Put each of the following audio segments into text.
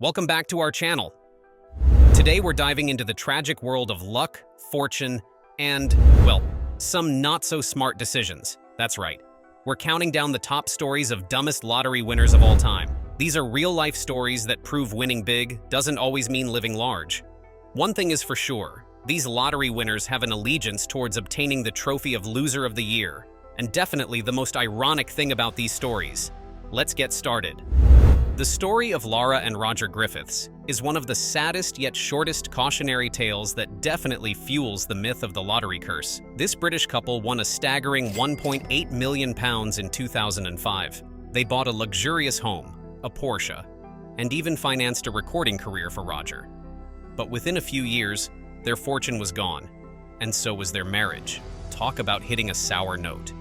Welcome back to our channel. Today we're diving into the tragic world of luck, fortune, and, well, some not-so-smart decisions. That's right. We're counting down the top stories of dumbest lottery winners of all time. These are real-life stories that prove winning big doesn't always mean living large. One thing is for sure, these lottery winners have an allegiance towards obtaining the trophy of Loser of the Year, and definitely the most ironic thing about these stories. Let's get started. The story of Lara and Roger Griffiths is one of the saddest yet shortest cautionary tales that definitely fuels the myth of the lottery curse. This British couple won a staggering £1.8 million in 2005. They bought a luxurious home, a Porsche, and even financed a recording career for Roger. But within a few years, their fortune was gone, and so was their marriage. Talk about hitting a sour note.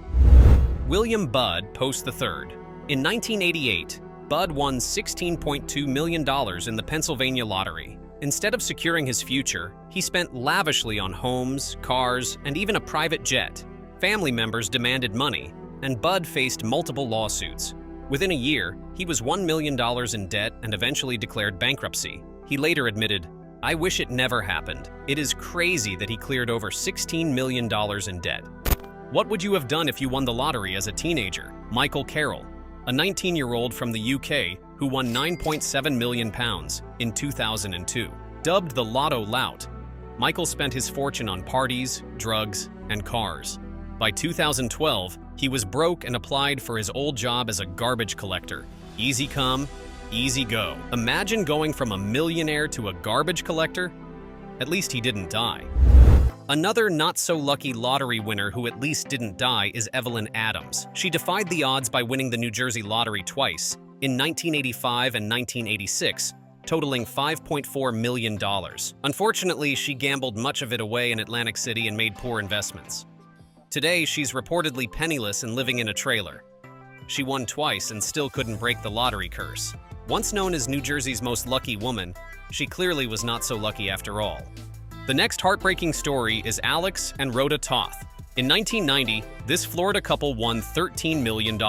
William Budd Post III. In 1988, Budd won $16.2 million in the Pennsylvania lottery. Instead of securing his future, he spent lavishly on homes, cars, and even a private jet. Family members demanded money, and Budd faced multiple lawsuits. Within a year, he was $1 million in debt and eventually declared bankruptcy. He later admitted, "I wish it never happened. It is crazy that he cleared over $16 million in debt." What would you have done if you won the lottery as a teenager? Michael Carroll, a 19-year-old from the UK who won £9.7 million in 2002. Dubbed the Lotto Lout, Michael spent his fortune on parties, drugs, and cars. By 2012, he was broke and applied for his old job as a garbage collector. Easy come, easy go. Imagine going from a millionaire to a garbage collector? At least he didn't die. Another not-so-lucky lottery winner who at least didn't die is Evelyn Adams. She defied the odds by winning the New Jersey lottery twice, in 1985 and 1986, totaling $5.4 million. Unfortunately, she gambled much of it away in Atlantic City and made poor investments. Today, she's reportedly penniless and living in a trailer. She won twice and still couldn't break the lottery curse. Once known as New Jersey's most lucky woman, she clearly was not so lucky after all. The next heartbreaking story is Alex and Rhoda Toth. In 1990, this Florida couple won $13 million.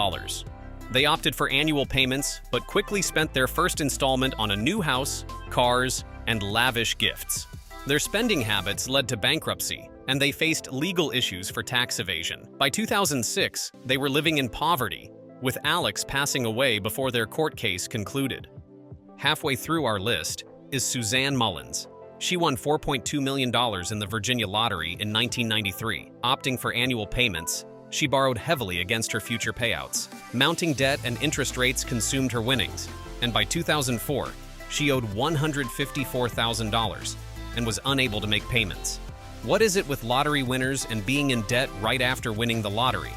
They opted for annual payments, but quickly spent their first installment on a new house, cars, and lavish gifts. Their spending habits led to bankruptcy, and they faced legal issues for tax evasion. By 2006, they were living in poverty, with Alex passing away before their court case concluded. Halfway through our list is Suzanne Mullins. She won $4.2 million in the Virginia lottery in 1993. Opting for annual payments, she borrowed heavily against her future payouts. Mounting debt and interest rates consumed her winnings, and by 2004, she owed $154,000 and was unable to make payments. What is it with lottery winners and being in debt right after winning the lottery?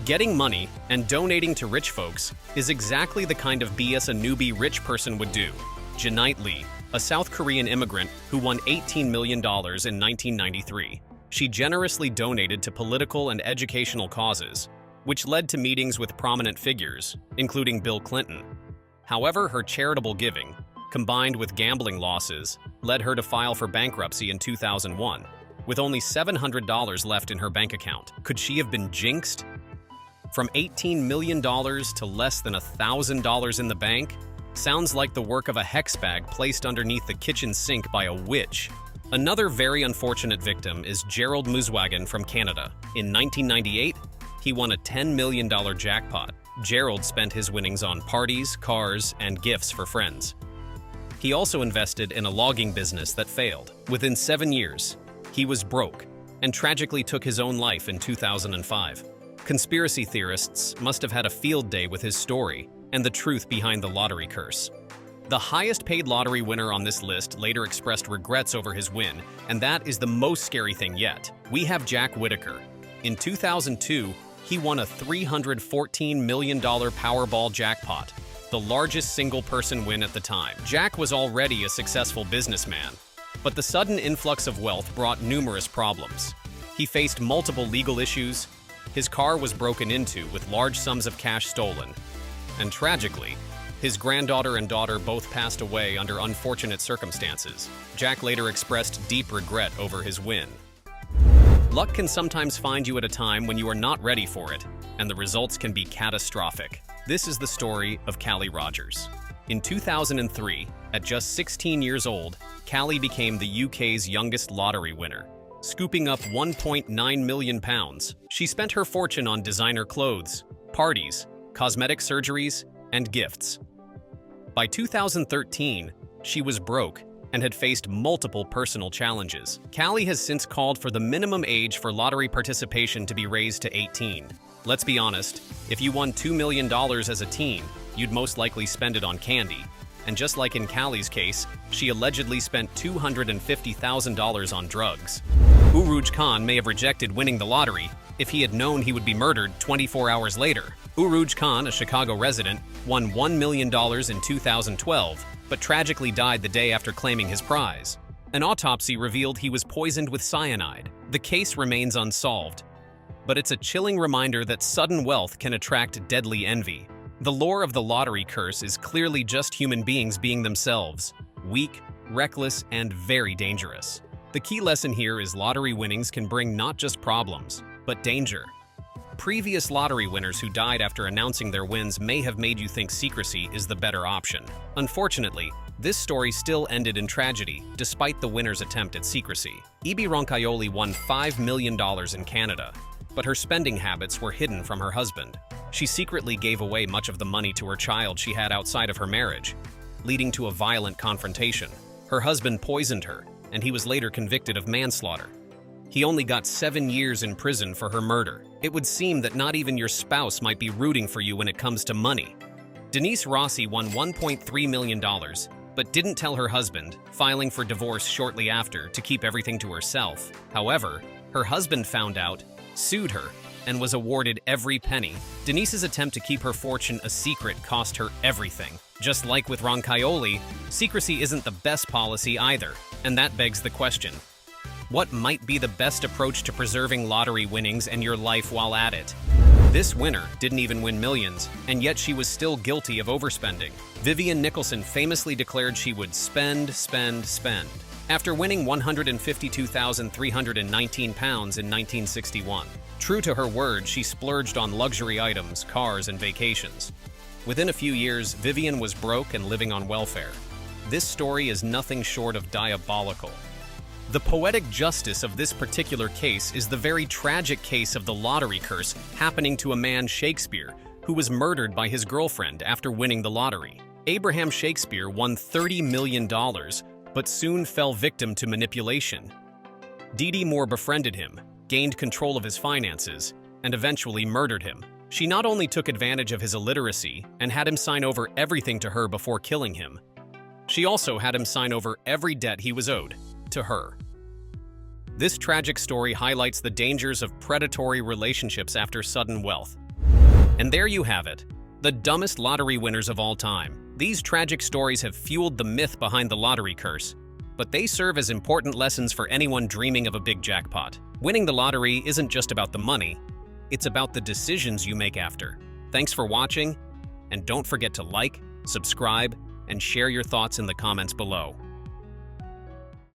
Getting money and donating to rich folks is exactly the kind of BS a newbie rich person would do. Janite Lee, a South Korean immigrant who won $18 million in 1993. She generously donated to political and educational causes, which led to meetings with prominent figures, including Bill Clinton. However, her charitable giving, combined with gambling losses, led her to file for bankruptcy in 2001, with only $700 left in her bank account. Could she have been jinxed? From $18 million to less than $1,000 in the bank? Sounds like the work of a hex bag placed underneath the kitchen sink by a witch. Another very unfortunate victim is Gerald Muswagon from Canada. In 1998, he won a $10 million jackpot. Gerald spent his winnings on parties, cars, and gifts for friends. He also invested in a logging business that failed. Within 7 years, he was broke and tragically took his own life in 2005. Conspiracy theorists must have had a field day with his story and the truth behind the lottery curse. The highest paid lottery winner on this list later expressed regrets over his win, and that is the most scary thing yet. We have Jack Whitaker. In 2002, he won a $314 million Powerball jackpot, the largest single-person win at the time. Jack was already a successful businessman, but the sudden influx of wealth brought numerous problems. He faced multiple legal issues, his car was broken into with large sums of cash stolen, and tragically, his granddaughter and daughter both passed away under unfortunate circumstances. Jack later expressed deep regret over his win. Luck can sometimes find you at a time when you are not ready for it, and the results can be catastrophic. This is the story of Callie Rogers. In 2003, At just 16 years old, Callie became the UK's youngest lottery winner, scooping up £1.9 million. She spent her fortune on designer clothes, parties, cosmetic surgeries, and gifts. By 2013, she was broke and had faced multiple personal challenges. Callie has since called for the minimum age for lottery participation to be raised to 18. Let's be honest, if you won $2 million as a teen, you'd most likely spend it on candy. And just like in Callie's case, she allegedly spent $250,000 on drugs. Urooj Khan may have rejected winning the lottery if he had known he would be murdered 24 hours later. Urooj Khan, a Chicago resident, won $1 million in 2012, but tragically died the day after claiming his prize. An autopsy revealed he was poisoned with cyanide. The case remains unsolved, but it's a chilling reminder that sudden wealth can attract deadly envy. The lore of the lottery curse is clearly just human beings being themselves, weak, reckless, and very dangerous. The key lesson here is lottery winnings can bring not just problems, but danger. Previous lottery winners who died after announcing their wins may have made you think secrecy is the better option. Unfortunately, this story still ended in tragedy, despite the winner's attempt at secrecy. Ibi Roncaioli won $5 million in Canada, but her spending habits were hidden from her husband. She secretly gave away much of the money to her child she had outside of her marriage, leading to a violent confrontation. Her husband poisoned her, and he was later convicted of manslaughter. He only got 7 years in prison for her murder. It would seem that not even your spouse might be rooting for you when it comes to money. Denise Rossi won $1.3 million, but didn't tell her husband, filing for divorce shortly after to keep everything to herself. However, her husband found out, sued her, and was awarded every penny. Denise's attempt to keep her fortune a secret cost her everything. Just like with Roncaioli, secrecy isn't the best policy either, and that begs the question: what might be the best approach to preserving lottery winnings and your life while at it? This winner didn't even win millions, and yet she was still guilty of overspending. Vivian Nicholson famously declared she would spend, spend, spend, after winning £152,319 in 1961. True to her word, she splurged on luxury items, cars, and vacations. Within a few years, Vivian was broke and living on welfare. This story is nothing short of diabolical. The poetic justice of this particular case is the very tragic case of the lottery curse happening to a man, Shakespeare, who was murdered by his girlfriend after winning the lottery. Abraham Shakespeare won $30 million, but soon fell victim to manipulation. Dee Moore befriended him, gained control of his finances, and eventually murdered him. She not only took advantage of his illiteracy and had him sign over everything to her before killing him, she also had him sign over every debt he was owed to her. This tragic story highlights the dangers of predatory relationships after sudden wealth. And there you have it, the dumbest lottery winners of all time. These tragic stories have fueled the myth behind the lottery curse, but they serve as important lessons for anyone dreaming of a big jackpot. Winning the lottery isn't just about the money, it's about the decisions you make after. Thanks for watching, and don't forget to like, subscribe, and share your thoughts in the comments below.